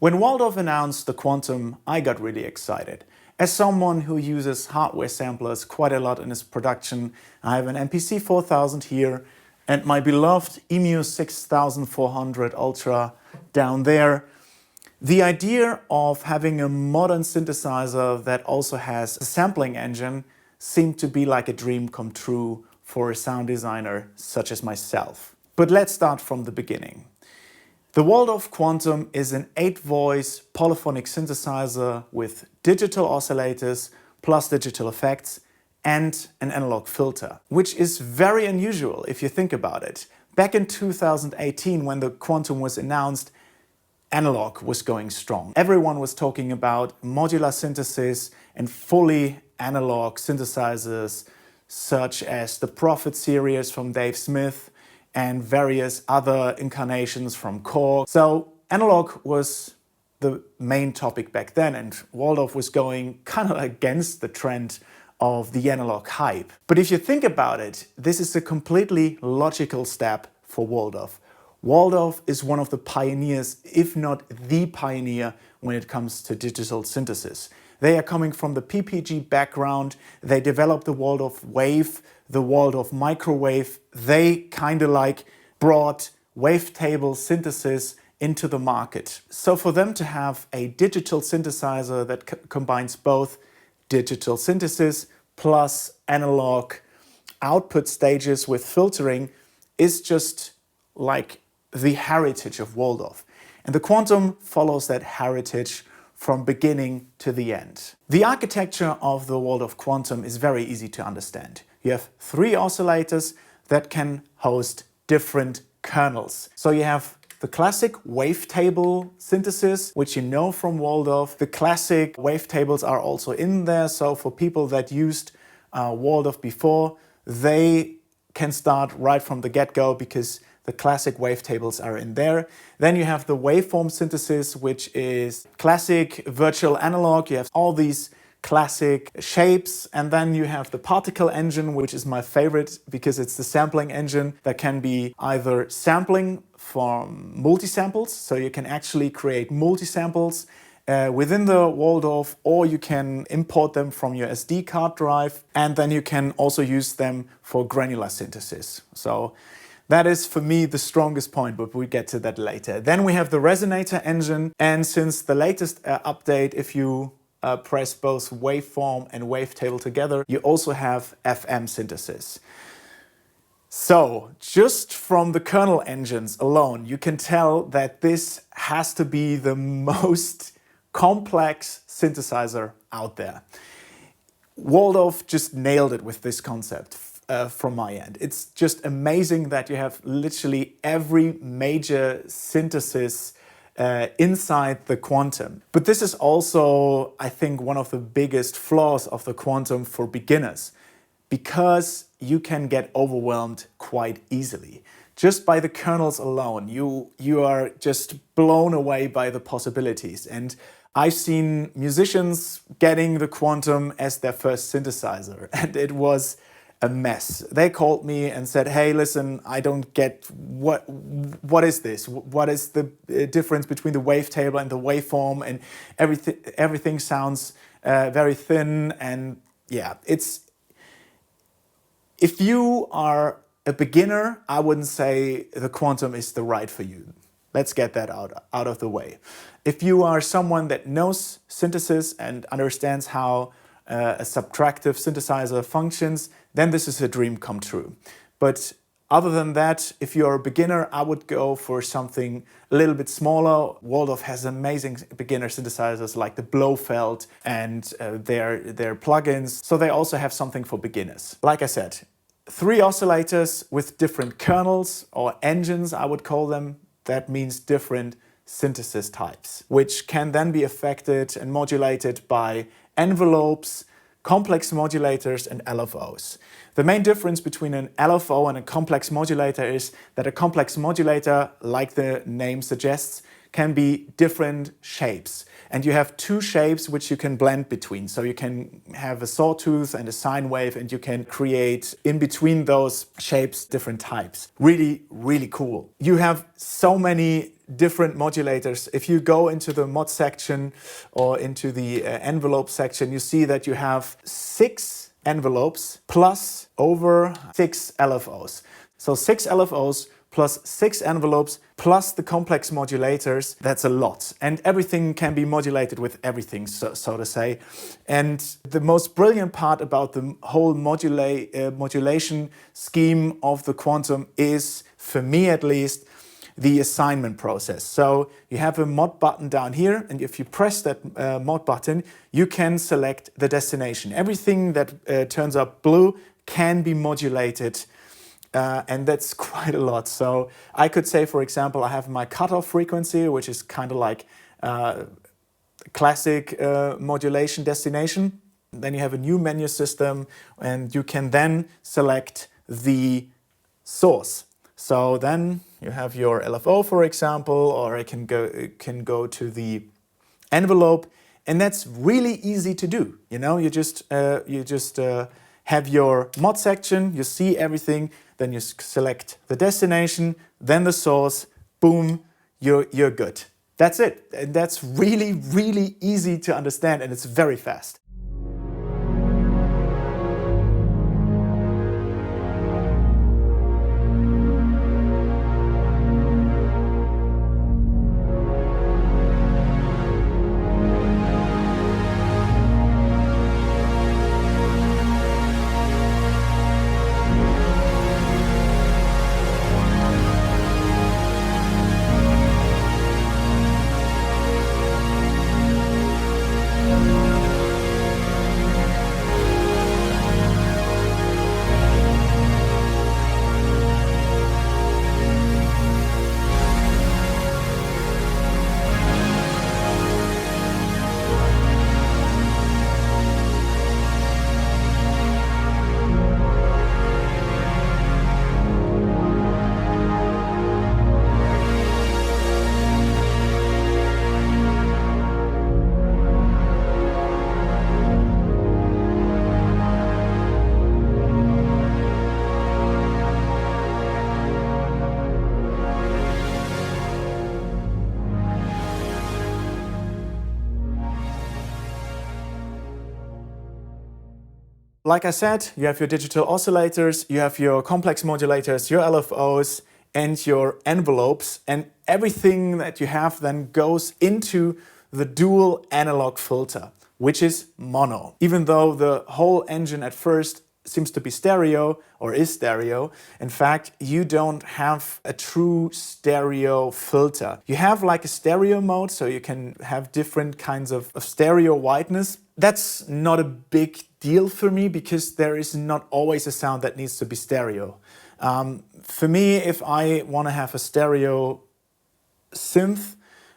When Waldorf announced the Quantum, I got really excited. As someone who uses hardware samplers quite a lot in his production, I have an MPC 4000 here and my beloved EMU 6400 Ultra down there. The idea of having a modern synthesizer that also has a sampling engine seemed to be like a dream come true for a sound designer such as myself. But let's start from the beginning. The Waldorf Quantum is an 8-voice polyphonic synthesizer with digital oscillators plus digital effects and an analog filter, which is very unusual if you think about it. Back in 2018, when the Quantum was announced, analog was going strong. Everyone was talking about modular synthesis and fully analog synthesizers such as the Prophet series from Dave Smith and various other incarnations from Chord. So analog was the main topic back then, and Waldorf was going kind of against the trend of the analog hype. But if you think about it, this is a completely logical step for Waldorf. Waldorf is one of the pioneers, if not the pioneer, when it comes to digital synthesis. They are coming from the PPG background. They developed the Waldorf Wave, the Waldorf Microwave. They kind of like brought wavetable synthesis into the market. So for them to have a digital synthesizer that combines both digital synthesis plus analog output stages with filtering is just like the heritage of Waldorf. And the Quantum follows that heritage from beginning to the end. The architecture of the Waldorf Quantum is very easy to understand. You have 3 oscillators that can host different kernels. So you have the classic wavetable synthesis, which you know from Waldorf. The classic wavetables are also in there, so for people that used Waldorf before, they can start right from the get-go because the classic wavetables are in there. Then you have the waveform synthesis, which is classic virtual analog. You have all these classic shapes, and then you have the particle engine, which is my favorite because it's the sampling engine that can be either sampling from multi-samples, so you can actually create multi-samples within the Waldorf, or you can import them from your SD card drive, and then you can also use them for granular synthesis. So that is, for me, the strongest point, but we'll get to that later. Then we have the resonator engine, and since the latest update, if you press both waveform and wavetable together, you also have FM synthesis. So just from the kernel engines alone, you can tell that this has to be the most complex synthesizer out there. Waldorf just nailed it with this concept. From my end. It's just amazing that you have literally every major synthesis inside the Quantum. But this is also, I think, one of the biggest flaws of the Quantum for beginners, because you can get overwhelmed quite easily. Just by the kernels alone, you are just blown away by the possibilities. And I've seen musicians getting the Quantum as their first synthesizer, and it was a mess. They called me and said, hey, listen, I don't get what is this? What is the difference between the wavetable and the waveform? And everything sounds very thin. And yeah, if you are a beginner, I wouldn't say the Quantum is the right for you. Let's get that out of the way. If you are someone that knows synthesis and understands how a subtractive synthesizer functions, then this is a dream come true. But other than that, if you're a beginner, I would go for something a little bit smaller. Waldorf has amazing beginner synthesizers like the Blofeld and their plugins. So they also have something for beginners. Like I said, 3 oscillators with different kernels or engines, I would call them. That means different synthesis types, which can then be affected and modulated by envelopes, complex modulators and LFOs. The main difference between an LFO and a complex modulator is that a complex modulator, like the name suggests, can be different shapes. And you have 2 shapes which you can blend between. So you can have a sawtooth and a sine wave, and you can create in between those shapes different types. Really, really cool. You have so many different modulators. If you go into the mod section or into the envelope section, you see that you have 6 envelopes plus over 6 LFOs. So 6 LFOs plus 6 envelopes plus the complex modulators, that's a lot. And everything can be modulated with everything, so to say. And the most brilliant part about the whole modulation scheme of the Quantum is, for me at least, the assignment process. So you have a mod button down here, and if you press that mod button, you can select the destination. Everything that turns up blue can be modulated. And that's quite a lot. So I could say, for example, I have my cutoff frequency, which is kind of like classic modulation destination. Then you have a new menu system, and you can then select the source. So then you have your LFO, for example, or it can go to the envelope, and that's really easy to do. You know, you just have your mod section, you see everything, then you select the destination, then the source, boom, you're good. That's it. And that's really, really easy to understand, and it's very fast. Like I said, you have your digital oscillators, you have your complex modulators, your LFOs, and your envelopes, and everything that you have then goes into the dual analog filter, which is mono. Even though the whole engine at first seems to be stereo, or is stereo, in fact, you don't have a true stereo filter. You have like a stereo mode, so you can have different kinds of stereo whiteness. That's not a big deal for me, because there is not always a sound that needs to be stereo. For me, if I want to have a stereo synth,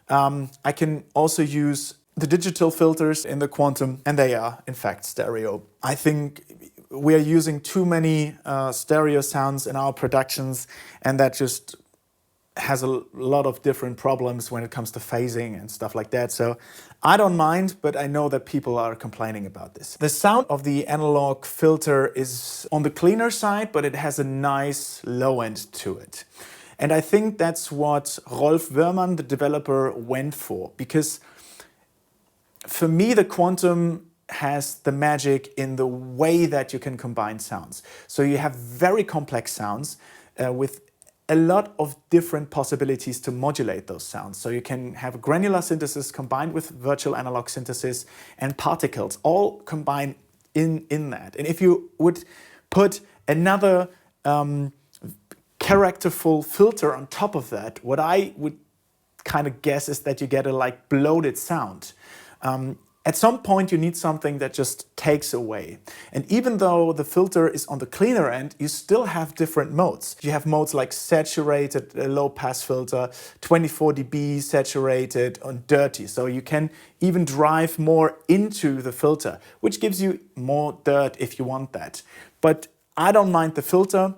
I can also use the digital filters in the Quantum, and they are in fact stereo. I think we are using too many stereo sounds in our productions, and that just has a lot of different problems when it comes to phasing and stuff like that. So I don't mind, but I know that people are complaining about this. The sound of the analog filter is on the cleaner side, but it has a nice low end to it. And I think that's what Rolf Wörmann, the developer, went for, because for me, the Quantum has the magic in the way that you can combine sounds. So you have very complex sounds with a lot of different possibilities to modulate those sounds. So you can have granular synthesis combined with virtual analog synthesis and particles, all combined in that. And if you would put another characterful filter on top of that, what I would kind of guess is that you get a like bloated sound. At some point you need something that just takes away. And even though the filter is on the cleaner end, you still have different modes. You have modes like saturated, a low pass filter, 24 dB saturated, and dirty. So you can even drive more into the filter, which gives you more dirt if you want that. But I don't mind the filter.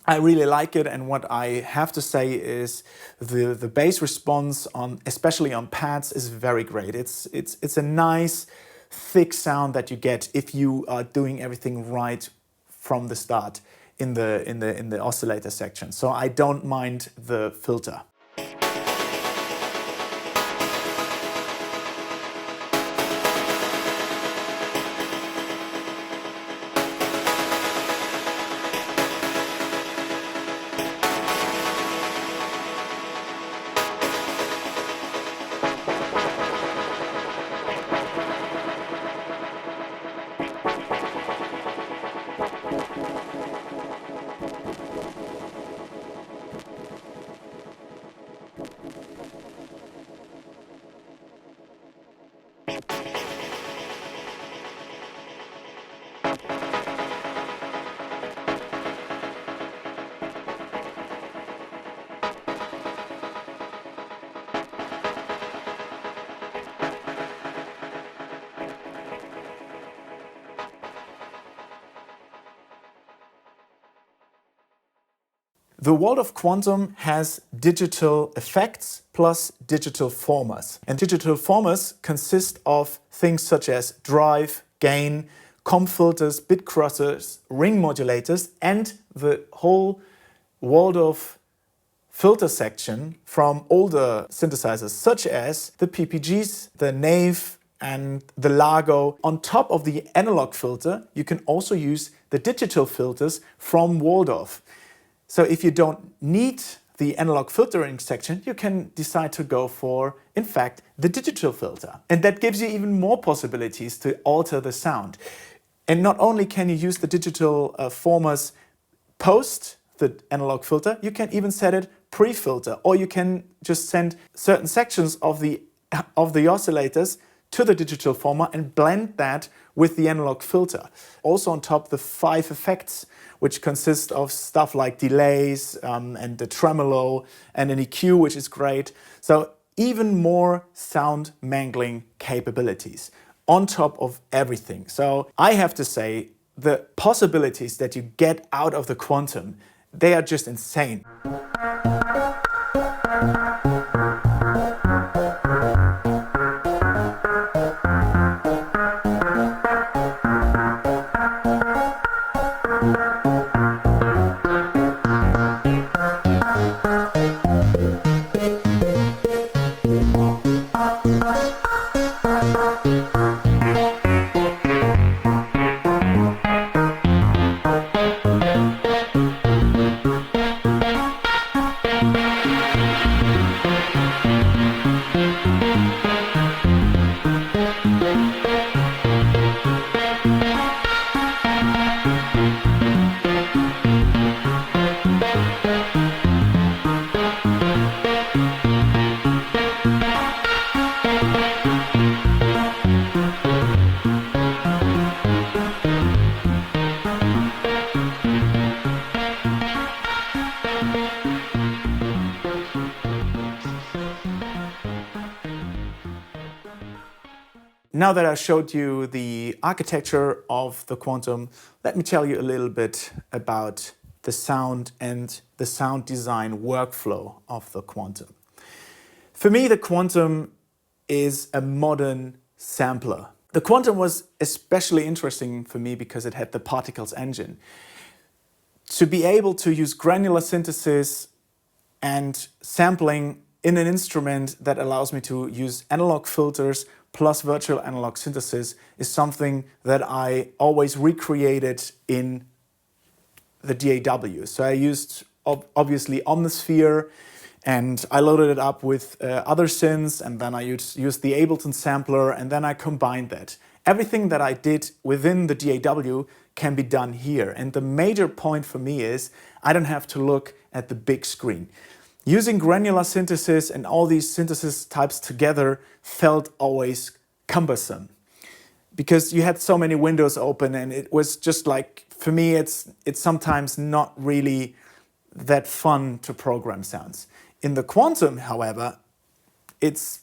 I really like it, and what I have to say is the bass response, especially on pads, is very great. It's a nice thick sound that you get if you are doing everything right from the start in the oscillator section. So I don't mind the filter. The Waldorf Quantum has digital effects plus digital formers. And digital formers consist of things such as drive, gain, comb filters, bit crossers, ring modulators, and the whole Waldorf filter section from older synthesizers such as the PPGs, the Nave, and the Largo. On top of the analog filter, you can also use the digital filters from Waldorf. So if you don't need the analog filtering section, you can decide to go for, in fact, the digital filter. And that gives you even more possibilities to alter the sound. And not only can you use the digital formers post the analog filter, you can even set it pre-filter, or you can just send certain sections of the oscillators to the digital former and blend that with the analog filter. Also on top, the 5 effects, which consist of stuff like delays and the tremolo and an EQ, which is great. So even more sound mangling capabilities on top of everything. So I have to say, the possibilities that you get out of the Quantum, they are just insane. Now that I showed you the architecture of the Quantum, let me tell you a little bit about the sound and the sound design workflow of the Quantum. For me, the Quantum is a modern sampler. The Quantum was especially interesting for me because it had the particles engine. To be able to use granular synthesis and sampling in an instrument that allows me to use analog filters plus virtual analog synthesis is something that I always recreated in the DAW. So I used obviously Omnisphere, and I loaded it up with other synths, and then I used the Ableton sampler, and then I combined that. Everything that I did within the DAW can be done here. And the major point for me is I don't have to look at the big screen. Using granular synthesis and all these synthesis types together felt always cumbersome because you had so many windows open, and it was just like, for me, it's sometimes not really that fun to program sounds. In the Quantum, however, it's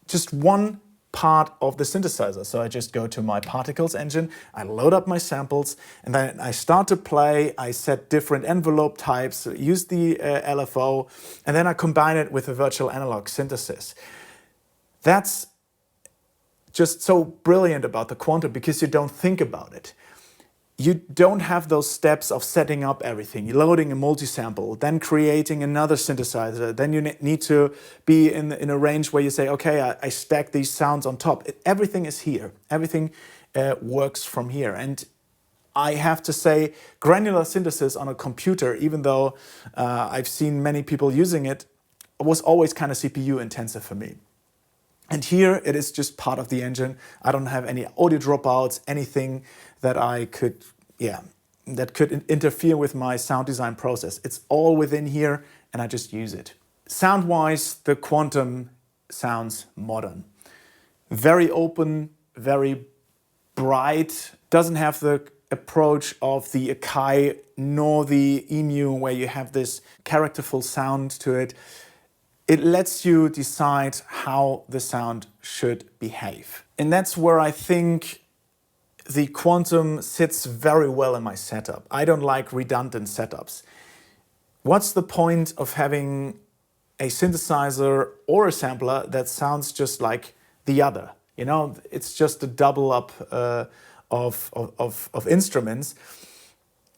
just one part of the synthesizer. So I just go to my particles engine, I load up my samples, and then I start to play. I set different envelope types, use the LFO, and then I combine it with a virtual analog synthesis. That's just so brilliant about the Quantum because you don't think about it. You don't have those steps of setting up everything. You're loading a multi-sample, then creating another synthesizer. Then you need to be in a range where you say, okay, I stack these sounds on top. Everything is here. Everything works from here. And I have to say, granular synthesis on a computer, even though I've seen many people using it, was always kind of CPU intensive for me. And here it is just part of the engine. I don't have any audio dropouts, anything that that could interfere with my sound design process. It's all within here, and I just use it. Sound-wise, the Quantum sounds modern. Very open, very bright, doesn't have the approach of the Akai nor the EMU where you have this characterful sound to it. It lets you decide how the sound should behave. And that's where I think the Quantum sits very well in my setup. I don't like redundant setups. What's the point of having a synthesizer or a sampler that sounds just like the other? You know, it's just a double up of instruments.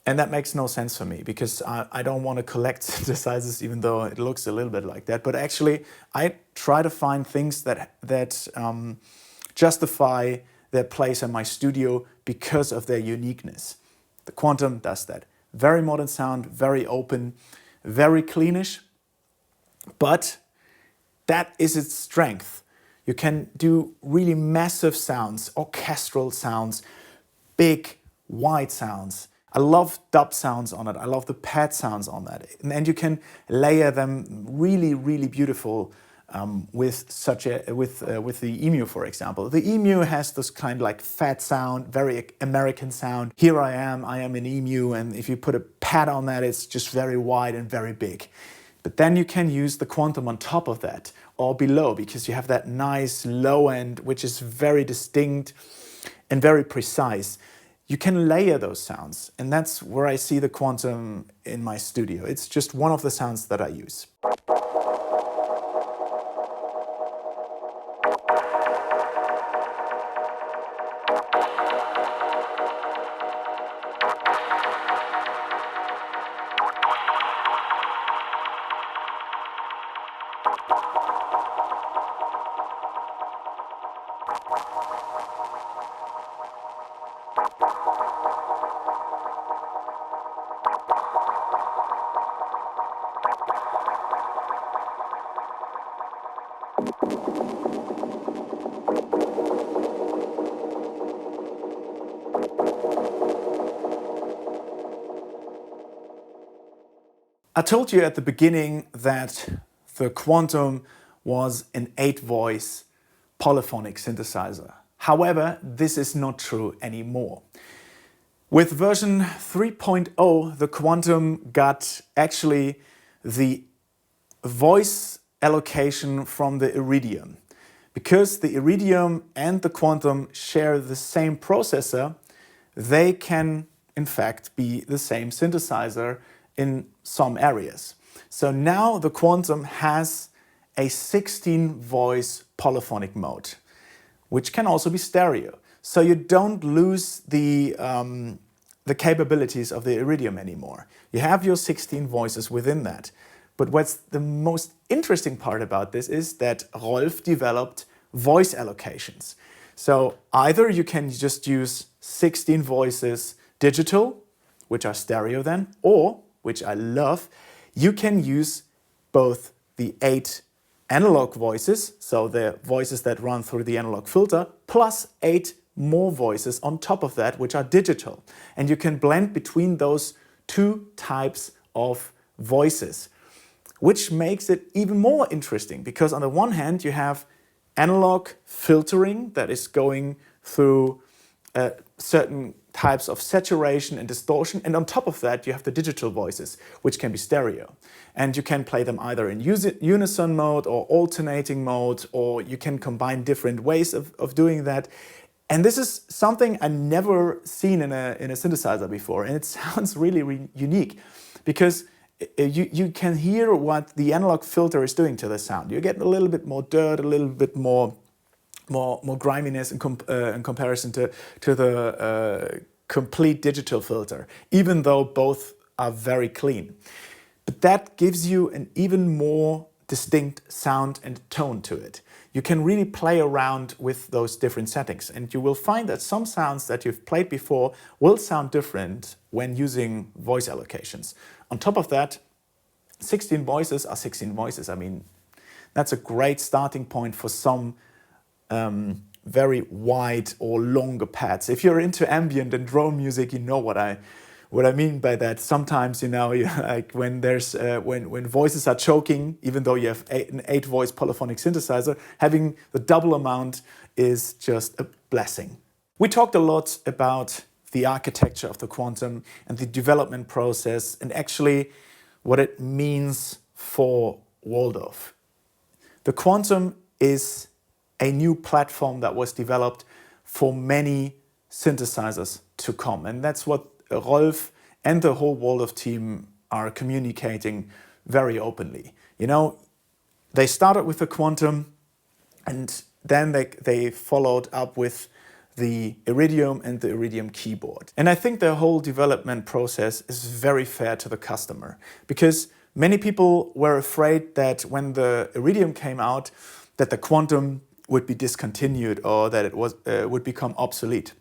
And that makes no sense for me, because I don't want to collect synthesizers, even though it looks a little bit like that. But actually, I try to find things that justify their place in my studio because of their uniqueness. The Quantum does that. Very modern sound, very open, very cleanish, but that is its strength. You can do really massive sounds, orchestral sounds, big, wide sounds. I love dub sounds on it. I love the pad sounds on that. And you can layer them really, really beautiful with the EMU, for example. The EMU has this kind of like fat sound, very American sound. Here I am an EMU, and if you put a pad on that, it's just very wide and very big. But then you can use the Quantum on top of that or below, because you have that nice low end, which is very distinct and very precise. You can layer those sounds, and that's where I see the Quantum in my studio. It's just one of the sounds that I use. I told you at the beginning that the Quantum was an 8-voice polyphonic synthesizer. However, this is not true anymore. With version 3.0, the Quantum got actually the voice allocation from the Iridium. Because the Iridium and the Quantum share the same processor, they can in fact be the same synthesizer in some areas. So now the Quantum has a 16-voice polyphonic mode, which can also be stereo. So you don't lose the capabilities of the Iridium anymore. You have your 16 voices within that. But what's the most interesting part about this is that Rolf developed voice allocations. So either you can just use 16 voices digital, which are stereo then, or, which I love, you can use both the 8 analog voices, so the voices that run through the analog filter, plus 8 more voices on top of that, which are digital. And you can blend between those two types of voices, which makes it even more interesting, because on the one hand you have analog filtering that is going through certain types of saturation and distortion, and on top of that you have the digital voices, which can be stereo. And you can play them either in unison mode or alternating mode, or you can combine different ways of doing that. And this is something I never seen in a synthesizer before, and it sounds really unique, because you can hear what the analog filter is doing to the sound. You get a little bit more dirt, a little bit more griminess in comparison to the complete digital filter, even though both are very clean. But that gives you an even more distinct sound and tone to it. You can really play around with those different settings, and you will find that some sounds that you've played before will sound different when using voice allocations. On top of that, 16 voices are 16 voices. I mean, that's a great starting point for some very wide or longer pads. If you're into ambient and drone music, you know what I mean by that. Sometimes, like when there's when voices are choking, even though you have an 8-voice polyphonic synthesizer, having the double amount is just a blessing. We talked a lot about the architecture of the Quantum and the development process, and actually what it means for Waldorf. The Quantum is a new platform that was developed for many synthesizers to come. And that's what Rolf and the whole Waldorf team are communicating very openly. You know, they started with the Quantum, and then they followed up with the Iridium and the Iridium keyboard. And I think the whole development process is very fair to the customer, because many people were afraid that when the Iridium came out, that the Quantum would be discontinued or that it would become obsolete.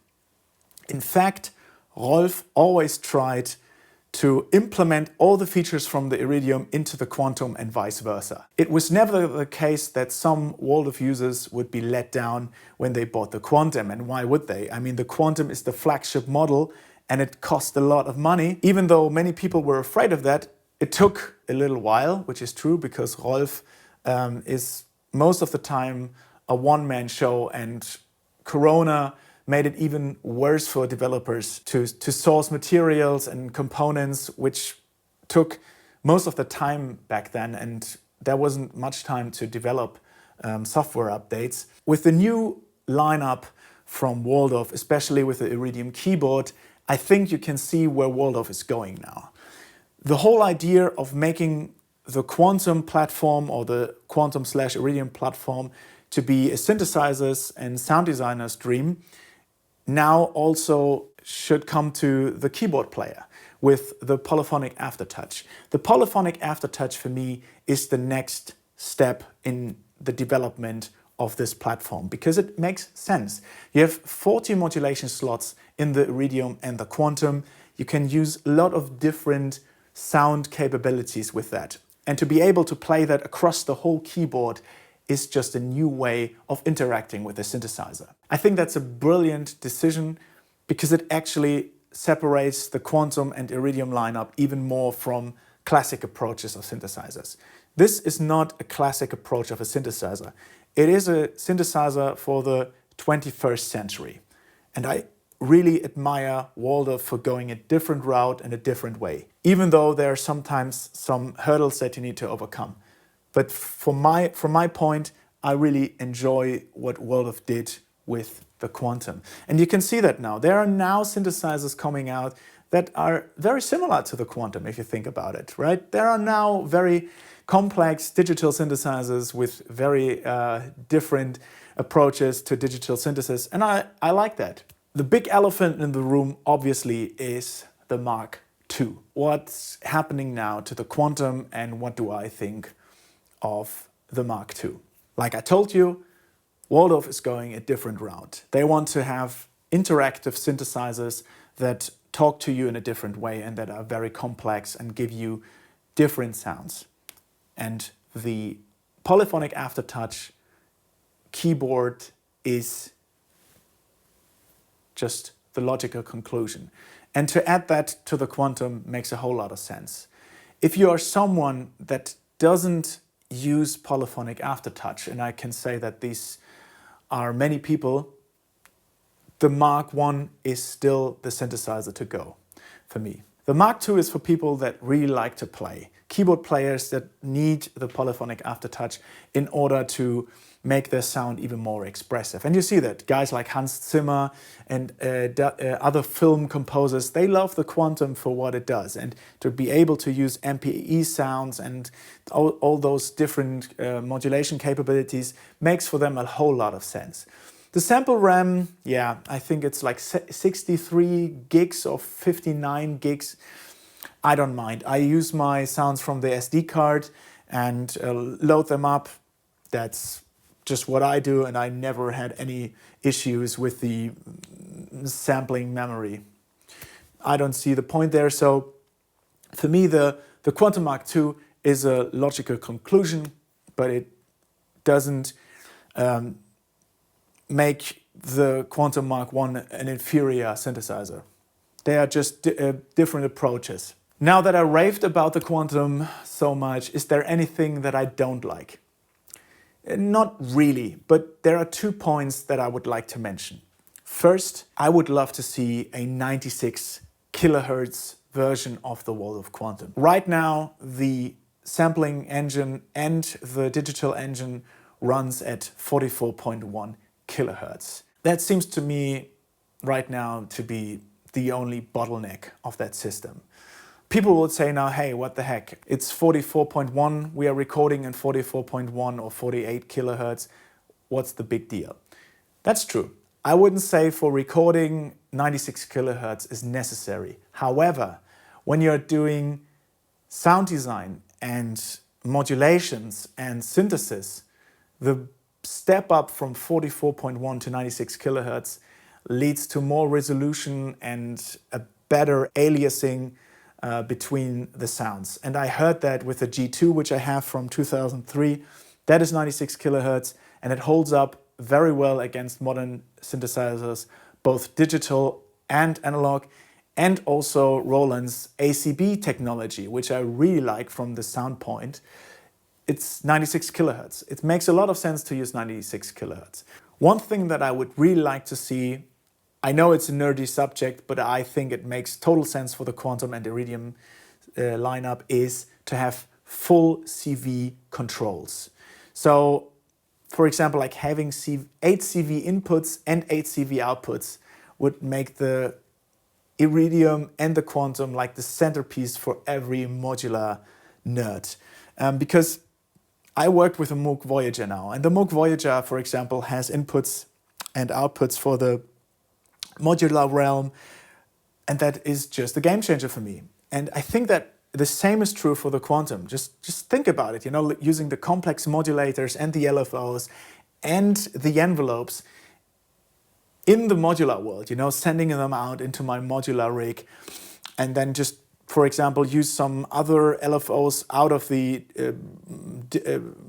In fact, Rolf always tried to implement all the features from the Iridium into the Quantum and vice versa. It was never the case that some Waldorf users would be let down when they bought the Quantum, and why would they? I mean, the Quantum is the flagship model and it cost a lot of money. Even though many people were afraid of that, it took a little while, which is true because Rolf is most of the time a one-man show, and Corona made it even worse for developers to source materials and components, which took most of the time back then, and there wasn't much time to develop software updates. With the new lineup from Waldorf, especially with the Iridium keyboard, I think you can see where Waldorf is going now. The whole idea of making the Quantum platform or the Quantum/Iridium platform to be a synthesizers and sound designers' dream now also should come to the keyboard player with the polyphonic aftertouch. The polyphonic aftertouch for me is the next step in the development of this platform because it makes sense. You have 40 modulation slots in the Iridium and the Quantum. You can use a lot of different sound capabilities with that. And to be able to play that across the whole keyboard is just a new way of interacting with the synthesizer. I think that's a brilliant decision because it actually separates the Quantum and Iridium lineup even more from classic approaches of synthesizers. This is not a classic approach of a synthesizer. It is a synthesizer for the 21st century. And I really admire Waldorf for going a different route and a different way, even though there are sometimes some hurdles that you need to overcome. But from my point, I really enjoy what Waldorf did with the Quantum. And you can see that now. There are now synthesizers coming out that are very similar to the Quantum, if you think about it, right? There are now very complex digital synthesizers with very different approaches to digital synthesis, and I like that. The big elephant in the room, obviously, is the Mark II. What's happening now to the Quantum, and what do I think of the Mark II? Like I told you, Waldorf is going a different route. They want to have interactive synthesizers that talk to you in a different way and that are very complex and give you different sounds. And the polyphonic aftertouch keyboard is just the logical conclusion. And to add that to the Quantum makes a whole lot of sense. If you are someone that doesn't use polyphonic aftertouch, and I can say that these are many people, the Mark I is still the synthesizer to go for me. The Mark II is for people that really like to play. Keyboard players that need the polyphonic aftertouch in order to make their sound even more expressive. And you see that guys like Hans Zimmer and other film composers, they love the Quantum for what it does. And to be able to use MPE sounds and all those different modulation capabilities makes for them a whole lot of sense. The sample RAM, yeah, I think it's like 63 gigs or 59 gigs. I don't mind. I use my sounds from the SD card and load them up. That's just what I do, and I never had any issues with the sampling memory. I don't see the point there. So for me, the Quantum Mark II is a logical conclusion, but it doesn't make the Quantum Mark I an inferior synthesizer. They are just different approaches. Now that I raved about the Quantum so much, is there anything that I don't like? Not really, but there are 2 points that I would like to mention. First, I would love to see a 96 kilohertz version of the Waldorf Quantum. Right now, the sampling engine and the digital engine runs at 44.1 kilohertz. That seems to me right now to be the only bottleneck of that system. People would say now, hey, what the heck? It's 44.1, we are recording in 44.1 or 48 kilohertz. What's the big deal? That's true. I wouldn't say for recording 96 kilohertz is necessary. However, when you're doing sound design and modulations and synthesis, the step up from 44.1 to 96 kilohertz leads to more resolution and a better aliasing between the sounds. And I heard that with the G2, which I have from 2003. That is 96 kilohertz, and it holds up very well against modern synthesizers, both digital and analog, and also Roland's ACB technology, which I really like from the sound point. It's 96 kilohertz. It makes a lot of sense to use 96 kilohertz. One thing that I would really like to see, I know it's a nerdy subject, but I think it makes total sense for the Quantum and Iridium lineup, is to have full CV controls. So, for example, like having 8 CV inputs and 8 CV outputs would make the Iridium and the Quantum like the centerpiece for every modular nerd. Because I worked with a Moog Voyager now, and the Moog Voyager, for example, has inputs and outputs for the modular realm, and that is just a game changer for me. And I think that the same is true for the Quantum. Just think about it, you know, using the complex modulators and the LFOs and the envelopes in the modular world, you know, sending them out into my modular rig, and then just, for example, use some other LFOs out of the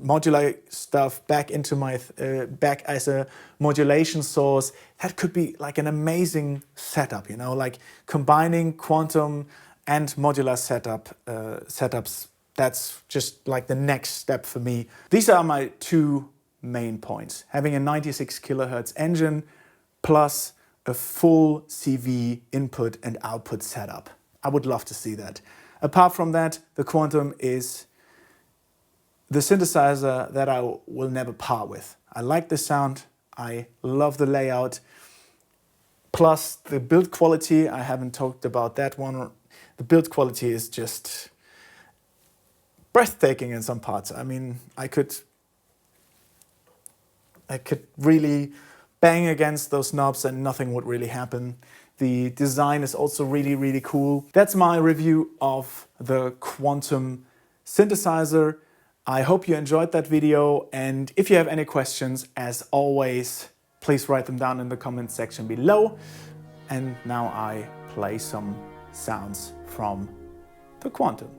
modular stuff back into my back as a modulation source. That could be like an amazing setup, you know, like combining Quantum and modular setups. That's just like the next step for me. These are my 2 main points: having a 96 kilohertz engine plus a full CV input and output setup. I would love to see that. Apart from that, the Quantum is the synthesizer that I will never part with. I like the sound, I love the layout, plus the build quality. I haven't talked about that one. The build quality is just breathtaking in some parts. I mean, I could really bang against those knobs and nothing would really happen. The design is also really, really cool. That's my review of the Quantum synthesizer. I hope you enjoyed that video, and if you have any questions, as always, please write them down in the comment section below. And now I play some sounds from the Quantum.